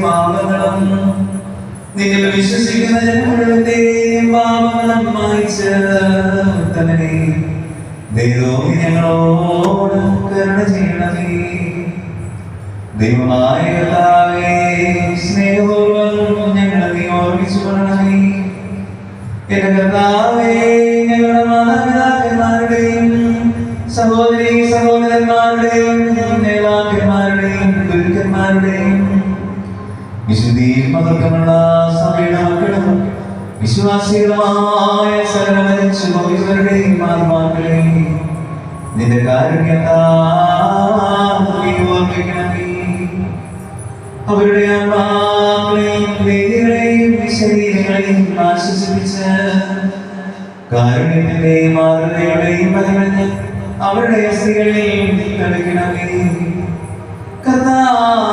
പാപങ്ങളും നിങ്ങൾ വിശ്വസിക്കുന്ന ജനങ്ങളുടെയും പാപങ്ങളും മായ്ച്ച് തന്നെ ദൈവമേ ഞങ്ങളോട് കരുണ ചെയ്യണമേ. ദൈവമായ കർത്താവേ, സ്നേഹപൂർവ്വം ഞങ്ങളെ നീ ഓർമ്മിച്ചു കൊള്ളണമേ. എന്റെ കർത്താവേ, ഞങ്ങളുടെ മാതാപിതാക്കന്മാരുടെയും സഹോദരീ സഹോദരന്മാരുടെയും നേതാക്കന്മാരുടെയും ഗുരുക്കന്മാരുടെയും വിശുദ്ധിയിൽ മഹത്വമുള്ള സഭയുടെ മക്കളും വിശ്വാസികളുമായ സകലമരിച്ചു പോയവരുടെയും ആത്മാക്കളെയും നിന്റെ കാരുണ്യത്താൽ ഓർമ്മിക്കണമേ. അവരുടെ ആത്മാക്കളെയും വേദികളെയും ശരീരങ്ങളെയും ആശ്വസിപ്പിച്ച് കാരുണ്യത്തിന്റെയും മാതൃകയുടെയും പതിവഞ്ഞ് അവരുടെ അസ്ഥികളിൽ കളിക്കണമേ. കർത്താവേ,